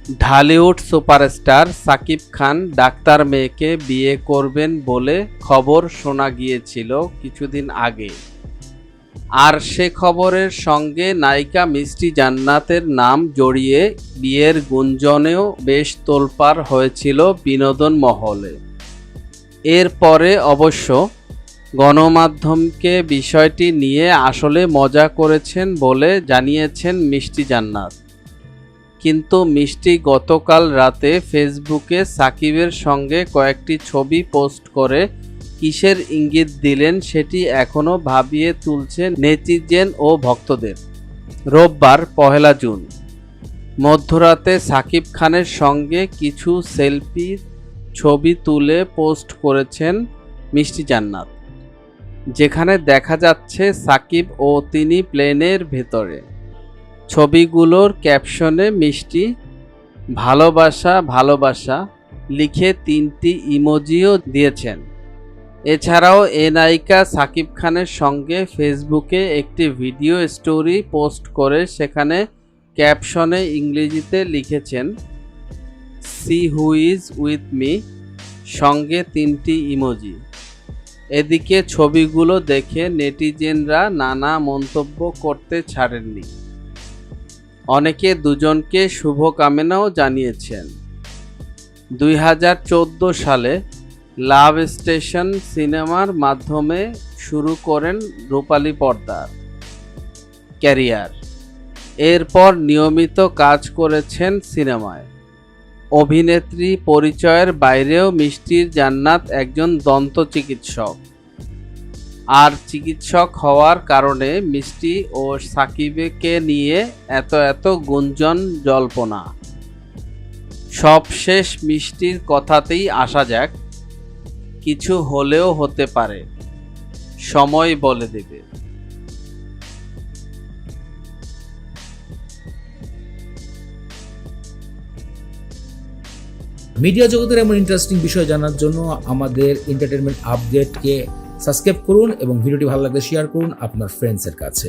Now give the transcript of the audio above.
Dhallywood superstar Shakib Khan doctor মেয়েকে বিয়ে করবেন বলে খবর শোনা গিয়েছিল কিছুদিন আগে। আর সে খবরের সঙ্গে নায়িকা মিষ্টি জান্নাতের নাম জড়িয়ে বিয়ের গুঞ্জনেও বেশ তোলপাড় হয়েছিল বিনোদন মহলে। এরপরে অবশ্য গণমাধ্যমকে বিষয়টি নিয়ে আসলে মজা করেছেন বলে জানিয়েছেন মিষ্টি জান্নাত। কিন্তু মিষ্টি গতকাল রাতে ফেসবুকে সাকিবের সঙ্গে কয়েকটি ছবি পোস্ট করে কিসের ইঙ্গিত দিলেন সেটি এখনও ভাবিয়ে তুলছে নেটিজেন ও ভক্তদের। রোববার ১ জুন মধ্যরাতে সাকিব খানের সঙ্গে কিছু সেলফি ছবি তুলে পোস্ট করেছেন মিষ্টি জান্নাত, যেখানে দেখা যাচ্ছে সাকিব ও তিনি প্লেনের ভেতরে। ছবিগুলোর ক্যাপশনে মিষ্টি ভালোবাসা ভালোবাসা লিখে ৩টি ইমোজিও দিয়েছেন। এছাড়াও এ নায়িকা সাকিব খানের সঙ্গে ফেসবুকে একটি ভিডিও স্টোরি পোস্ট করে সেখানে ক্যাপশনে ইংরেজিতে লিখেছেন see who is with me, সঙ্গে ৩টি ইমোজি। এদিকে ছবিগুলো দেখে নেটিজেনরা নানা মন্তব্য করতে ছাড়েননি। অনেকে দুজনকে শুভকামনাও জানিয়েছেন। ২০১৪ সালে লাভ স্টেশন সিনেমার মাধ্যমে শুরু করেন রূপালী পর্দার ক্যারিয়ার। এরপর নিয়মিত কাজ করেছেন সিনেমায়। অভিনেত্রী পরিচয়ের বাইরেও মিষ্টি জান্নাত একজন দন্ত চিকিৎসক। আর চিকিৎসক হওয়ার কারণে মিষ্টি ও সাকিবকে নিয়ে এত গুঞ্জন জল্পনা। সবশেষ মিষ্টির কথাতেই আসা যাক, কিছু হলেও হতে পারে, সময় বলে দেবে। মিডিয়া জগতের এমন ইন্টারেস্টিং বিষয় জানার জন্য আমাদের এন্টারটেনমেন্ট আপডেটকে সাবস্ক্রাইব করুন এবং ভিডিওটি ভালো লাগলে শেয়ার করুন আপনার ফ্রেন্ডসের কাছে।